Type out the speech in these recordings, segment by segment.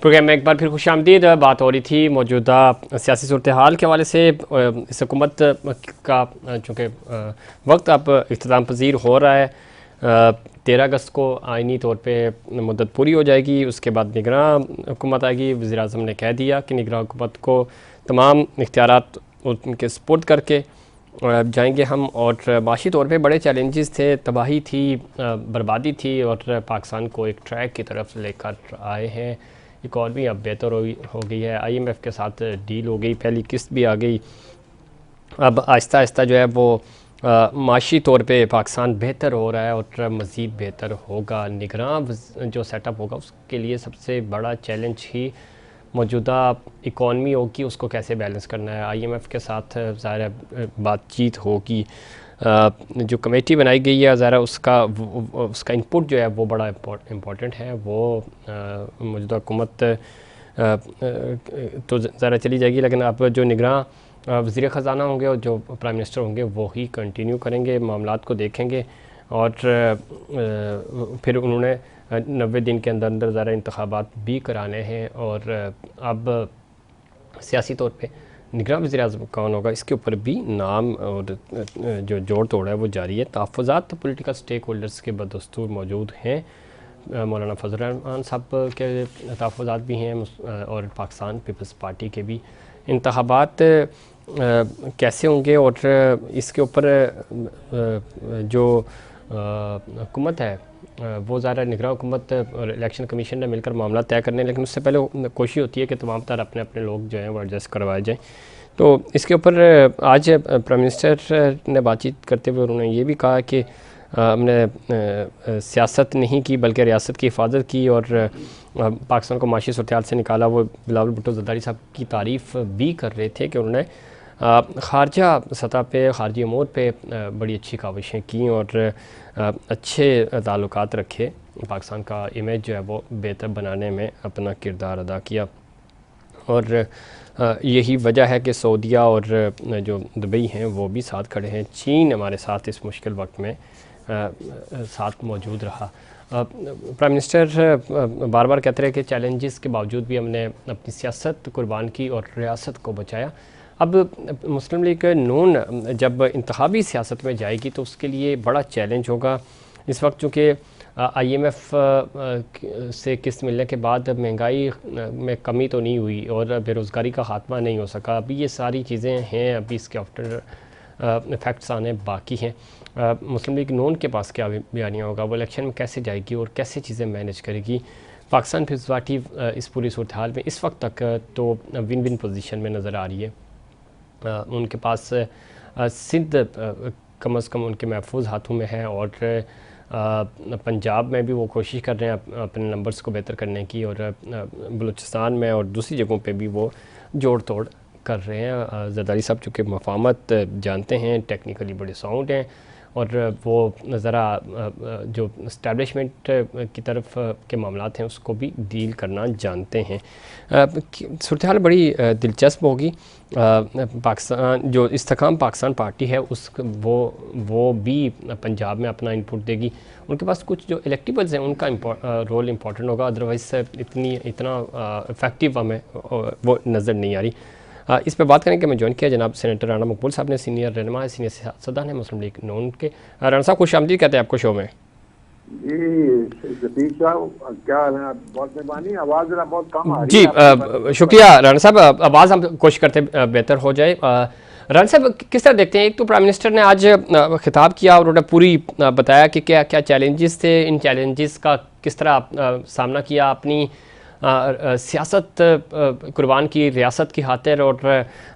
Programme में एक बार फिर खुशामदीद। बात हो रही थी मौजूदा सियासी सूरत हाल के हवाले से। इस हुकूमत का चूँकि वक्त अब इख्तिताम पजीर हो रहा है, 13 अगस्त को आइनी तौर पे मुद्दत पूरी हो जाएगी। उसके बाद निगरान हुकूमत आएगी। वज़ीर-ए-आज़म ने कह दिया कि निगरान हुकूमत को तमाम इख्तियारात उनके सपुर्द करके जाएंगे हम। और माशी तौर पे बड़े चैलेंजेस थे, तबाही थी, बर्बादी थी, और पाकिस्तान को एक ट्रैक की तरफ लेकर आए हैं। इकॉनमी अब बेहतर हो गई है, IMF के साथ डील हो गई, पहली किस्त भी आ गई। अब आहिस्ता आहिस्ता जो है वो माशी तौर पे पाकिस्तान बेहतर हो रहा है और मज़ीद बेहतर होगा। निगरान जो सेटअप होगा उसके लिए सबसे बड़ा चैलेंज ही मौजूदा इकॉनमी होगी, उसको कैसे बैलेंस करना है। IMF के साथ ज़ाहिर बातचीत होगी। जो कमेटी बनाई गई है ज़रा उसका इनपुट जो है वो बड़ा इम्पोर्टेंट है। वो मौजूदा हुकूमत तो ज़रा चली जाएगी, लेकिन अब जो निगरान वज़ीर ख़जाना होंगे और जो प्राइम मिनिस्टर होंगे वो ही कंटिन्यू करेंगे, मामलात को देखेंगे। और फिर उन्होंने 90 दिन के अंदर अंदर ज़रा इंतखाबात भी कराने हैं। और अब सियासी तौर पे निगरान वज़ीर-ए-आज़म कौन होगा इसके ऊपर भी नाम और जो जोड़ तोड़ है वो जारी है। तहफ़्फ़ुज़ात पोलिटिकल स्टेक होल्डर्स के बदस्तूर मौजूद हैं। मौलाना फजल रहमान साहब के तहफ़्फ़ुज़ात भी हैं और पाकिस्तान पीपल्स पार्टी के भी। इंतखाबात कैसे होंगे और इसके ऊपर जो हुकूमत है वो ज़्यादा निगरान हुकूमत और इलेक्शन कमीशन ने मिलकर मामला तय करने, लेकिन उससे पहले कोशिश होती है कि तमाम तरह अपने अपने लोग जो हैं वो एडजस्ट करवाए जाएँ। तो इसके ऊपर आज प्राइम मिनिस्टर ने बातचीत करते हुए उन्होंने ये भी कहा कि हमने सियासत नहीं की बल्कि रियासत की हिफाजत की और पाकिस्तान को माशी सूरत से निकाला। वो बिलावल भुट्टो ज़रदारी साहब की तारीफ़ भी कर रहे थे कि उन्होंने ख़ारजा सतह पे, ख़ारजी अमूर पे बड़ी अच्छी काविशें की और अच्छे ताल्लुकात रखे, पाकिस्तान का इमेज जो है वो बेहतर बनाने में अपना किरदार अदा किया। और यही वजह है कि सऊदीया और जो दुबई हैं वो भी साथ खड़े हैं। चीन हमारे साथ इस मुश्किल वक्त में साथ मौजूद रहा। प्राइम मिनिस्टर बार बार कहते रहे कि चैलेंजेस के बावजूद भी हमने अपनी सियासत कुर्बान की और रियासत को बचाया। अब मुस्लिम लीग नून जब इंतखाबी सियासत में जाएगी तो उसके लिए बड़ा चैलेंज होगा। इस वक्त चूँकि IMF से किस्त मिलने के बाद महंगाई में कमी तो नहीं हुई और बेरोज़गारी का ख़ात्मा नहीं हो सका। अभी ये सारी चीज़ें हैं, अभी इसके आफ्टर इफ़ेक्ट्स आने बाकी हैं। मुस्लिम लीग नून के पास क्या बयानिया होगा, वो इलेक्शन में कैसे जाएगी और कैसे चीज़ें मैनेज करेगी। पाकिस्तान पीपल्स पार्टी इस पूरी सूरत हाल में इस वक्त तक तो विन विन पोजीशन में नज़र आ रही है। उनके पास सिंध कम अज़ कम उनके महफूज हाथों में है और पंजाब में भी वो कोशिश कर रहे हैं अपने नंबर्स को बेहतर करने की, और बलूचिस्तान में और दूसरी जगहों पे भी वो जोड़ तोड़ कर रहे हैं। ज़रदारी साहब चूँकि मफाहमत जानते हैं, टेक्निकली बड़े साउंड हैं और वो ज़रा जो इस्टेब्लिशमेंट की तरफ के मामलात हैं उसको भी डील करना जानते हैं। सूरत हाल बड़ी दिलचस्प होगी। पाकिस्तान जो इस्तेकाम पाकिस्तान पार्टी है वो भी पंजाब में अपना इनपुट देगी। उनके पास कुछ जो इलेक्टिबल्स हैं उनका रोल इम्पॉर्टेंट होगा, अदरवाइज़ इतना इफ़ेक्टिव हमें वो नज़र नहीं आ रही। इस पर बात करें कि मैं ज्वाइन किया जनाब सेनेटर राना मकबूल साहब ने, सीनियर रहनुमा है, सीनियर सियासतदान है मुस्लिम लीग नून के। राना साहब खुश आमदीद कहते हैं आपको शो में। जी साहब क्या बहुत मेहरबानी, आवाज़ जरा बहुत कम आ रही जी है। शुक्रिया राना साहब, आवाज़ हम कोशिश करते बेहतर हो जाए। राना साहब किस तरह देखते हैं, एक तो प्राइम मिनिस्टर ने आज खिताब किया और उन्होंने पूरी बताया कि क्या क्या चैलेंजेस थे, इन चैलेंजेस का किस तरह सामना किया, अपनी सियासत कुर्बान की रियासत की खातिर, और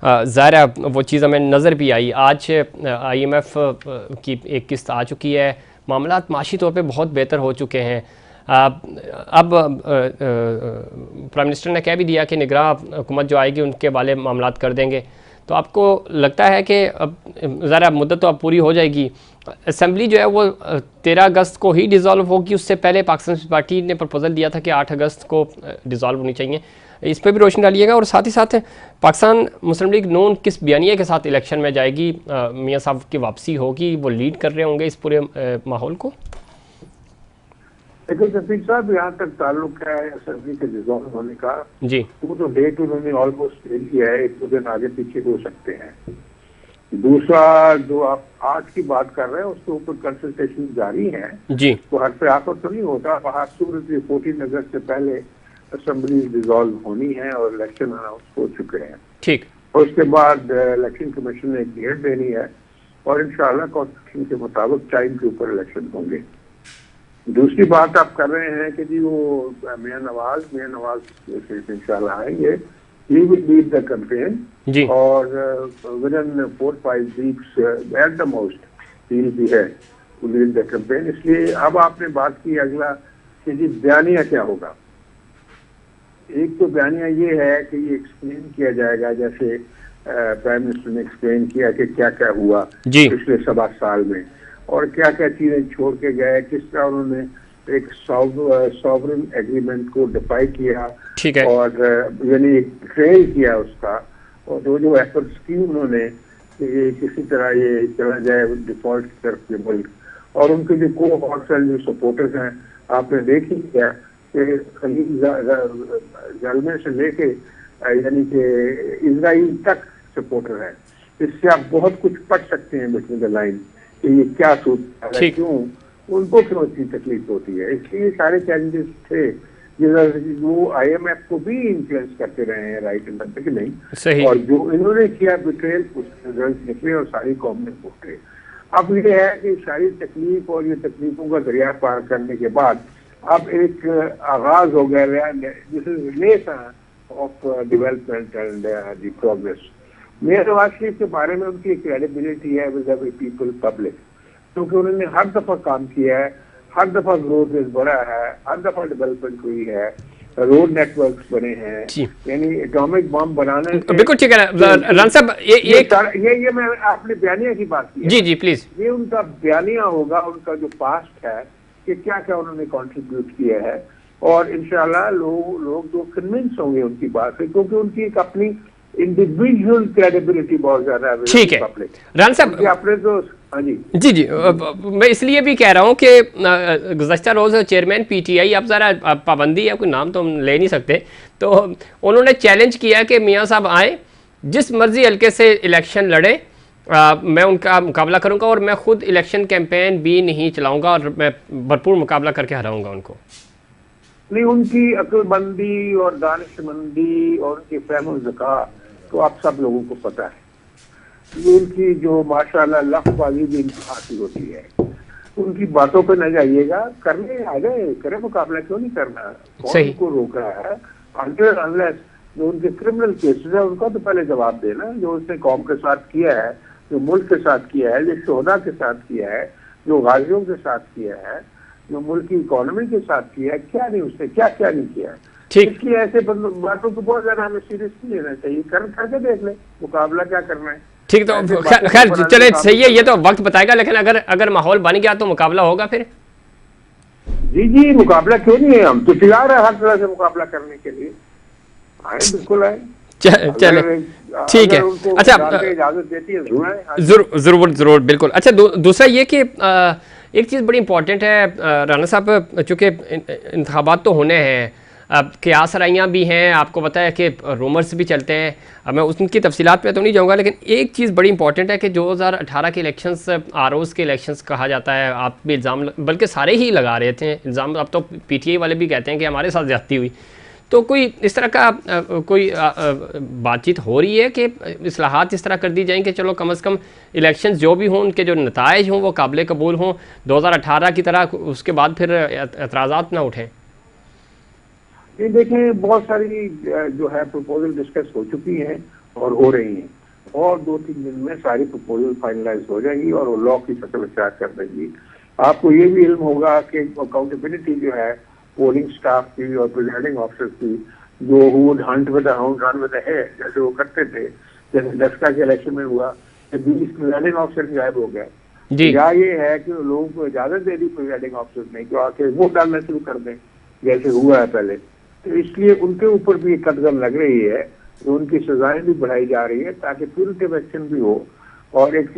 ज़ाहिर वो चीज़ हमें नज़र भी आई। आज IMF की एक किस्त आ चुकी है, मामलात माशी तौर पे बहुत बेहतर हो चुके हैं। अब प्राइम मिनिस्टर ने कह भी दिया कि निगरान हुकूमत जो आएगी उनके वाले मामलात कर देंगे। तो आपको लगता है कि अब ज़रा मुद्दत तो अब पूरी हो जाएगी, असम्बली जो है वो 13 अगस्त को ही डिज़ोल्व होगी, उससे पहले पाकिस्तान पीपल्स पार्टी ने प्रपोजल दिया था कि 8 अगस्त को डिज़ोल्व होनी चाहिए। इस पर भी रोशनी डालिएगा। और साथ ही साथ पाकिस्तान मुस्लिम लीग नून किस बयानिया के साथ इलेक्शन में जाएगी, मियाँ साहब की वापसी होगी, वो लीड कर रहे होंगे इस पूरे माहौल को। लेकिन शफीक साहब, यहाँ तक ताल्लुक है असेंबली के डिसॉल्व होने का, जी वो तो डेट उन्होंने ऑलमोस्ट दे दी है, एक दो दिन आगे पीछे हो सकते हैं। दूसरा, जो आप आज की बात कर रहे हैं उसके ऊपर कंसल्टेशन जारी है, जी तो हर पे आकर तो नहीं होता। बाहर सूरत 14 अगस्त से पहले असेंबली डिसॉल्व होनी है और इलेक्शन अनाउंस हो चुके हैं। ठीक। और उसके बाद इलेक्शन कमीशन ने एक डेट देनी है और इंशाल्लाह कॉन्स्टिट्यूशन के मुताबिक टाइम के ऊपर इलेक्शन होंगे। दूसरी बात आप कर रहे हैं कि जी वो मियां नवाज इंशाल्लाह आएंगे, he will lead the campaign जी और within 4-5 weeks at the most he will be here to lead the campaign। इसलिए अब आपने बात की अगला कि जी बयानिया क्या होगा। एक तो बयानिया ये है कि ये एक्सप्लेन किया जाएगा, जैसे प्राइम मिनिस्टर ने एक्सप्लेन किया कि क्या क्या हुआ जी पिछले 7 साल में और क्या क्या चीजें छोड़ के गए, किस तरह उन्होंने एक सॉवरेन एग्रीमेंट को डिफाई किया ठीक है। और यानी ट्रेल किया उसका, और जो एफर्ट्स की उन्होंने कि ये किसी तरह ये चला जाए डिफॉल्ट की तरफ ये मुल्क, और उनके जो को हॉटसेल जो सपोर्टर्स हैं आपने देख ही किया कि जलमे से लेके यानी कि इजराइल तक सपोर्टर है। इससे आप बहुत कुछ पढ़ सकते हैं बिटवीन द लाइन कि ये क्या सोचता है, क्यों उनको क्यों इतनी तकलीफ होती है। इसलिए सारे चैलेंजेस थे वो IMF को भी इन्फ्लुएंस करते रहे हैं, राइट एंड कि नहीं सही। और जो इन्होंने किया बिट्रेल उसके रिजल्ट निकले और सारी कौम ने फूटे। अब ये है कि सारी तकलीफ और ये तकलीफों का दरिया पार करने के बाद अब एक आगाज हो गया, this is lesson of development and the progress. Mian Nawaz Sharif के बारे में उनकी क्रेडिबिलिटी है विद द पीपल पब्लिक, क्योंकि उन्होंने हर दफा काम किया है, हर दफा ग्रोथ बढ़ा है, हर दफा डेवलपमेंट हुई है, रोड नेटवर्क्स बने हैं, यानी एटॉमिक बम बनाने बिल्कुल ठीक है राना साहब। ये मैं आपने बयानिया की बात की है। जी जी प्लीज। ये उनका बयानिया होगा, उनका जो पास्ट है कि क्या क्या उन्होंने कंट्रीब्यूट किया है, और इंशाल्लाह लोग जो कन्विंस होंगे उनकी बात से, क्योंकि उनकी एक अपनी इंडिविजुअल क्रेडिबिलिटी बहुत ज्यादा है। ठीक है राना साहब, अपने तो जी जी मैं इसलिए भी कह रहा हूँ कि गुज़श्ता रोज़ चेयरमैन PTI, अब ज़रा पाबंदी है, कोई नाम तो हम ले नहीं सकते, तो उन्होंने चैलेंज किया कि मियाँ साहब आए, जिस मर्जी हल्के से इलेक्शन लड़े, मैं उनका मुकाबला करूँगा और मैं खुद इलेक्शन कैंपेन भी नहीं चलाऊँगा और मैं भरपूर मुकाबला करके हराऊँगा उनको। नहीं, उनकी अक्लमंदी और दानिशमंदी और उनकी फहम ज़का तो आप सब लोगों को पता है। उनकी जो माशाल्लाह लफ्ज़बाजी भी हासिल होती है, उनकी बातों पे न जाइएगा, करने आ गए करे मुकाबला, क्यों नहीं करना, कौन उनको रोक रहा है। अनटिल अनलेस जो उनके क्रिमिनल केसेस है उनका तो पहले जवाब देना, जो उसने कौम के साथ किया है, जो मुल्क के साथ किया है, जो शोहदा के साथ किया है, जो गाजियों के साथ किया है, जो मुल्क की इकोनॉमी के साथ किया है, क्या नहीं उसने क्या क्या नहीं किया है। इसलिए ऐसे बातों को बहुत ज्यादा हमें सीरियस नहीं लेना चाहिए, करके देख ले मुकाबला क्या करना है। ठीक, तो खैर चले सही है, ये तो वक्त बताएगा, लेकिन अगर माहौल बन गया तो मुकाबला होगा फिर। जी मुकाबला क्यों नहीं है, हम तो तैयार है हर तरह से मुकाबला करने के लिए, आए बिल्कुल आए। चले ठीक है। अच्छा इजाजत देती है जरूर बिल्कुल। अच्छा दूसरा ये कि एक चीज़ बड़ी इंपॉर्टेंट है राना साहब, चूँकि इंतखाबात तो होने हैं, अब क़यास राइयाँ भी हैं, आपको पता है कि रूमर्स भी चलते हैं, अब मैं उनकी तफसीलात पे तो नहीं जाऊँगा, लेकिन एक चीज़ बड़ी इंपॉर्टेंट है कि 2018 के इलेक्शंस ROs के इलेक्शंस कहा जाता है, आप भी इल्ज़ाम बल्कि सारे ही लगा रहे थे इल्ज़ाम, अब तो PTI वाले भी कहते हैं कि हमारे साथ ज़्यादती हुई, तो कोई इस तरह का कोई बातचीत हो रही है कि इस्लाहात इस तरह कर दी जाएँ कि चलो कम से कम इलेक्शंस जो भी हों उनके जो नताइज हों वो काबिल कबूल हों, 2018 की तरह उसके बाद फिर एतराज़ात ना उठें। ये देखें, बहुत सारी जो है प्रपोजल डिस्कस हो चुकी हैं और हो रही हैं, और 2-3 दिन में सारी प्रपोजल फाइनलाइज हो जाएंगी और वो लॉ की शक्ल इख्तियार कर देंगी। आपको ये भी इल्म होगा कि अकाउंटेबिलिटी जो है पोलिंग स्टाफ की और प्रिजाइडिंग ऑफिसर की, जो would hunt with the hound run with the hare जैसे वो करते थे, जैसे दस्का के इलेक्शन में हुआ कि 20 प्रिजाइडिंग ऑफिसर गायब हो गए। या ये है कि लोगों को इजाजत दे दी प्रिजाइडिंग ऑफिसर ने कि आके वोट डालना शुरू कर दें जैसे हुआ है पहले, तो इसलिए उनके ऊपर भी कदगन लग रही है, तो उनकी सजाएं भी बढ़ाई जा रही है ताकि प्यूरिटिव एक्शन भी हो और एक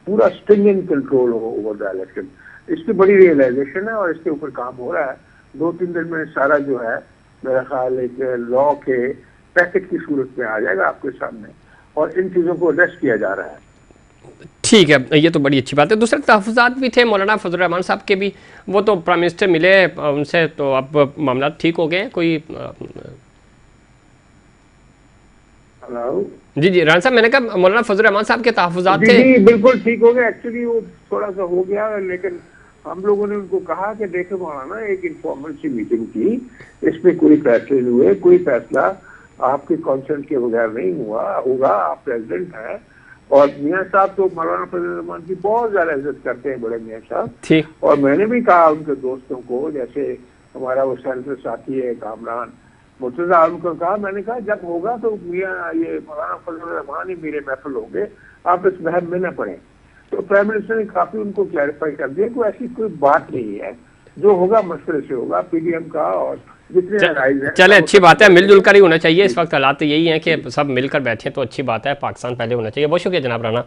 पूरा स्ट्रिंजेंट कंट्रोल हो ओवर द इलेक्शन। इसकी बड़ी रियलाइजेशन है और इसके ऊपर काम हो रहा है। 2-3 दिन में सारा जो है मेरा ख्याल एक लॉ के पैकेज की सूरत में आ जाएगा आपके सामने और इन चीज़ों को एड्रेस किया जा रहा है। ठीक है, ये तो बड़ी अच्छी बात है। दूसरे तहफ़्फ़ुज़ात भी थे मौलाना फजल रहमान साहब के भी, वो तो प्राइम मिनिस्टर मिले उनसे, तो अब मामला ठीक हो गए कोई? हेलो जी जी राना साहब, मैंने कहा मौलाना फजल रहमान साहब के तहफ़्फ़ुज़ात थे। जी बिल्कुल ठीक हो गया। एक्चुअली वो थोड़ा सा हो गया, लेकिन हम लोगों ने उनको कहा कि देखे मौलाना एक इन्फॉर्मल सी मीटिंग की, इसमें कोई फैसले नहीं हुए, कोई फैसला आपके कॉन्सेंट के बगैर नहीं होगा। आप प्रेसिडेंट हैं और मियाँ साहब तो मौलाना फजल रहमान की बहुत ज्यादा इज्जत करते हैं, बड़े मियाँ साहब। ठीक। और मैंने भी कहा उनके दोस्तों को, जैसे हमारा वो सेनेटर साथी है कामरान मुर्तजा आलम को कहा, मैंने कहा जब होगा तो मियाँ ये मौलाना फजल रहमान ही मेरे महफिल होंगे, आप इस वहम में न पड़े। तो प्राइम मिनिस्टर ने काफी उनको क्लैरिफाई कर दिया कि ऐसी कोई बात नहीं है, जो होगा मशवरे से होगा पीडीएम का और जितने चले अच्छी बात है, मिलजुल कर ही होना चाहिए। इस वक्त हालात तो यही है कि सब मिलकर बैठे तो अच्छी बात है, पाकिस्तान पहले होना चाहिए। बहुत शुक्रिया जनाब राना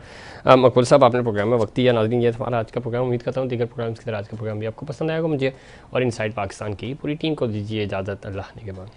मकबूल साहब, आपने प्रोग्राम में वक्त दिया। नाज़रीन, ये हमारा आज का प्रोग्राम, उम्मीद करता हूँ दीगर प्रोग्राम की तरह आज का प्रोग्राम भी आपको पसंद आएगा। मुझे और इनसाइड पाकिस्तान की पूरी टीम को दीजिए इजाज़त, अल्लाह निगहबान।